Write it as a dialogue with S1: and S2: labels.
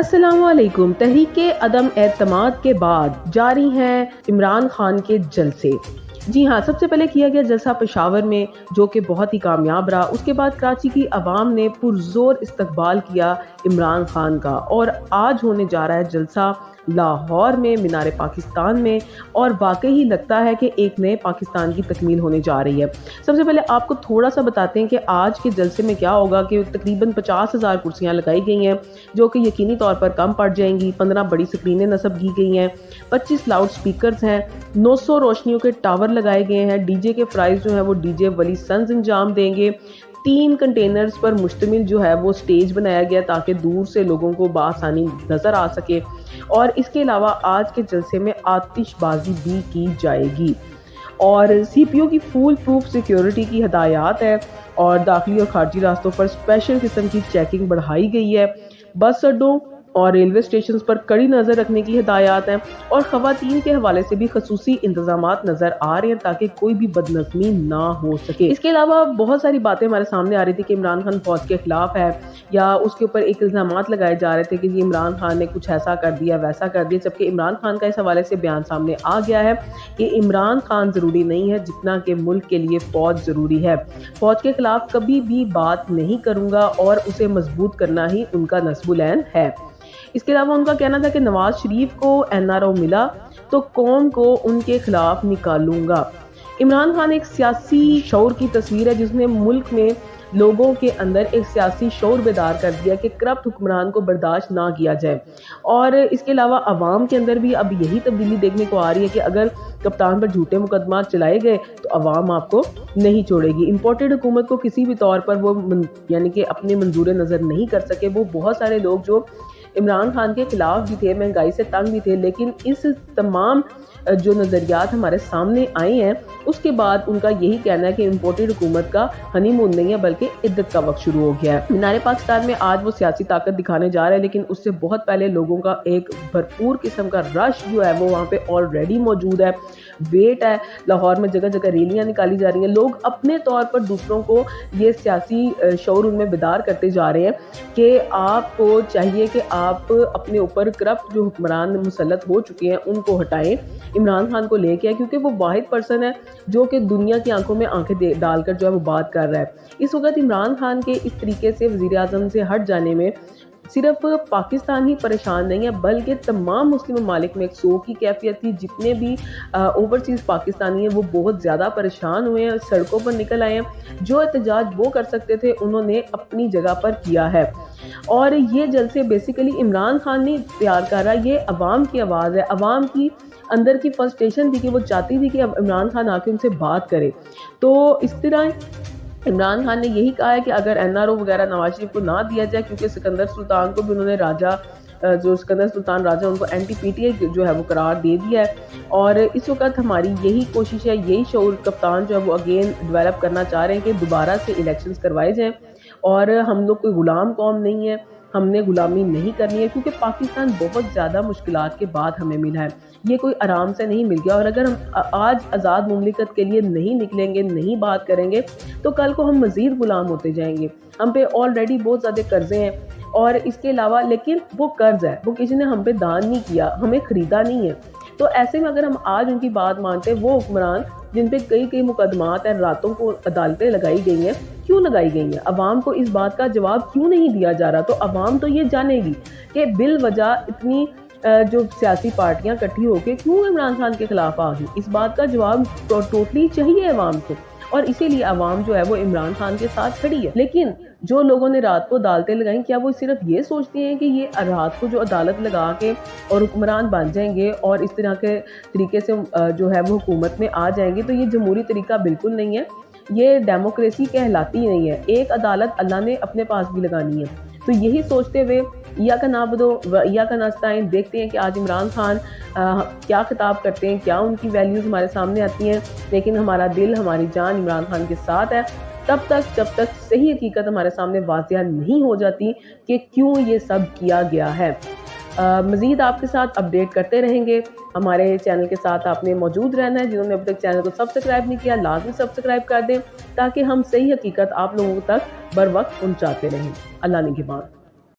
S1: अस्सलाम वालेकुम। तहरीक अदम एतमाद के बाद जारी हैं इमरान खान के जलसे। जी हाँ, सबसे पहले किया गया जलसा पेशावर में जो कि बहुत ही कामयाब रहा। उसके बाद कराची की आवाम ने पुरजोर इस्तकबाल किया इमरान खान का, और आज होने जा रहा है जलसा लाहौर में, मीनार पाकिस्तान में, और वाकई ही लगता है कि एक नए पाकिस्तान की तकमील होने जा रही है। सबसे पहले आपको थोड़ा सा बताते हैं कि आज के जलसे में क्या होगा कि तकरीबन 50,000 कुर्सियाँ लगाई गई हैं जो कि यकीनी तौर पर कम पड़ जाएंगी। 15 बड़ी स्क्रीनें नस्ब की गई हैं, 25 लाउड स्पीकर्स हैं, 900 रोशनियों के टावर लगाए गए हैं। डीजे के प्राइस जो है वो डीजे वली सन्स इंजाम देंगे। 3 कंटेनर्स पर मुश्तमिल जो है वो स्टेज बनाया गया ताकि दूर से लोगों को बआसानी नज़र आ सके। और इसके अलावा आज के जलसे में आतिशबाजी भी की जाएगी, और सीपीयू की फुल प्रूफ सिक्योरिटी की हदायत है, और दाखिली और खारजी रास्तों पर स्पेशल किस्म की चेकिंग बढ़ाई गई है। बस अड्डों और रेलवे स्टेशन पर कड़ी नज़र रखने की हिदायत है, और ख़वातीन के हवाले से भी खसूसी इंतजामात नज़र आ रहे हैं ताकि कोई भी बदनज़मी ना हो सके। इसके अलावा बहुत सारी बातें हमारे सामने आ रही थी कि इमरान खान फौज के खिलाफ है, या उसके ऊपर एक इल्ज़ामात लगाए जा रहे थे कि जी इमरान खान ने कुछ ऐसा कर दिया वैसा कर दिया, जबकि इमरान खान का इस हवाले से बयान सामने आ गया है कि इमरान खान ज़रूरी नहीं है जितना कि मुल्क के लिए फ़ौज ज़रूरी है। फ़ौज के खिलाफ कभी भी बात नहीं करूँगा, और उसे मजबूत करना ही उनका नस्बुल ऐन है। इसके अलावा उनका कहना था कि नवाज शरीफ को एनआरओ मिला तो कौम को उनके खिलाफ निकालूंगा। इमरान खान एक सियासी शौर की तस्वीर है जिसने मुल्क में लोगों के अंदर एक सियासी शौर बेदार कर दिया कि करप्ट हुक्मरान को बर्दाश्त ना किया जाए। और इसके अलावा अवाम के अंदर भी अब यही तब्दीली देखने को आ रही है कि अगर कप्तान पर झूठे मुकदमा चलाए गए तो अवाम आपको नहीं छोड़ेगी। इम्पोर्टेड हुकूमत को किसी भी तौर पर वो यानी कि अपने मंजूर नज़र नहीं कर सके। वो बहुत सारे लोग जो इमरान खान के खिलाफ भी थे, महंगाई से तंग भी थे, लेकिन इस तमाम जो नज़रियात हमारे सामने आए हैं उसके बाद उनका यही कहना है कि इम्पोर्टेड हुकूमत का हनीमून नहीं है बल्कि इद्दत का वक्त शुरू हो गया है। मीनार पाकिस्तान में आज वो सियासी ताकत दिखाने जा रहे हैं, लेकिन उससे बहुत पहले लोगों का एक भरपूर किस्म का रश जो है वो वहाँ पे ऑलरेडी मौजूद है। वेट है, लाहौर में जगह जगह रैलियाँ निकाली जा रही हैं। लोग अपने तौर पर दूसरों को ये सियासी शऊर उनमें बेदार करते जा रहे हैं कि आपको चाहिए कि आप अपने ऊपर करप्ट जो हुक्मरान मुसल्लत हो चुके हैं उनको हटाएं, इमरान खान को लेके आए, क्योंकि वो वाहिद पर्सन है जो कि दुनिया की आंखों में आंखें डालकर जो है वो बात कर रहा है। इस वक्त इमरान खान के इस तरीके से वज़ीर आज़म से हट जाने में सिर्फ पाकिस्तान ही परेशान नहीं है बल्कि तमाम मुस्लिम ममालिक में एक सोग की कैफियत थी। जितने भी ओवरसीज़ पाकिस्तानी हैं वो बहुत ज़्यादा परेशान हुए हैं, सड़कों पर निकल आए हैं। जो एहतजाज वो कर सकते थे उन्होंने अपनी जगह पर किया है, और ये जलसे बेसिकली इमरान खान नहीं तैयार कर रहा, ये अवाम की आवाज़ है। अवाम की अंदर की फ्रस्ट्रेशन थी कि वो चाहती थी कि अब इमरान खान आके उनसे बात करे। तो इस तरह इमरान खान ने यही कहा है कि अगर एनआरओ वगैरह नवाज शरीफ को ना दिया जाए, क्योंकि सिकंदर सुल्तान को भी उन्होंने राजा जो सिकंदर सुल्तान राजा उनको एंटी पीटीआई जो है वो करार दे दिया है। और इस वक्त हमारी यही कोशिश है, यही शऊर कप्तान जो है वो अगेन डेवलप करना चाह रहे हैं कि दोबारा से इलेक्शंस करवाए जाएँ। और हम लोग कोई गुलाम कौम नहीं है, हमने गुलामी नहीं करनी है, क्योंकि पाकिस्तान बहुत ज़्यादा मुश्किलात के बाद हमें मिला है, ये कोई आराम से नहीं मिल गया। और अगर हम आज आज़ाद मुमलिकत के लिए नहीं निकलेंगे, नहीं बात करेंगे, तो कल को हम मज़ीद गुलाम होते जाएंगे। हम पे ऑलरेडी बहुत ज़्यादा कर्ज़े हैं, और इसके अलावा लेकिन वो कर्ज़ है, वो किसी ने हम पे दान नहीं किया, हमें ख़रीदा नहीं है। तो ऐसे में अगर हम आज उनकी बात मानते, वो हुक्मरान जिन पे कई मुकदमात हैं, रातों को अदालतें लगाई गई हैं, क्यों लगाई गई हैं, अवाम को इस बात का जवाब क्यों नहीं दिया जा रहा? तो अवाम तो ये जानेगी कि बिल वजह इतनी जो सियासी पार्टियां इकट्ठी होकर क्यों इमरान खान के खिलाफ आ गई। इस बात का जवाब टोटली चाहिए अवाम को, और इसीलिए अवाम जो है वो इमरान खान के साथ खड़ी है। लेकिन जो लोगों ने रात को अदालतें लगाई, क्या वो सिर्फ ये सोचते हैं कि ये रात को जो अदालत लगा के और हुक्मरान बन जाएंगे और इस तरह के तरीके से जो है वो हुकूमत में आ जाएंगे? तो ये जमहूरी तरीका बिल्कुल नहीं है, ये डेमोक्रेसी कहलाती नहीं है। एक अदालत अल्लाह ने अपने पास भी लगानी है। तो यही सोचते हुए या का नाबदो व या का नास्ताइन देखते हैं कि आज इमरान खान क्या खिताब करते हैं, क्या उनकी वैल्यूज़ हमारे सामने आती हैं। लेकिन हमारा दिल, हमारी जान इमरान खान के साथ है तब तक जब तक सही हकीकत हमारे सामने वाज़िया नहीं हो जाती कि क्यों ये सब किया गया है। मज़ीद आपके साथ अपडेट करते रहेंगे। हमारे चैनल के साथ आपने मौजूद रहना है। जिन्होंने अभी तक चैनल को सब्सक्राइब नहीं किया, लाजमी सब्सक्राइब कर दें ताकि हम सही हकीकत आप लोगों तक बर वक्त पहुँचाते रहें। अल्लाह निगहबान।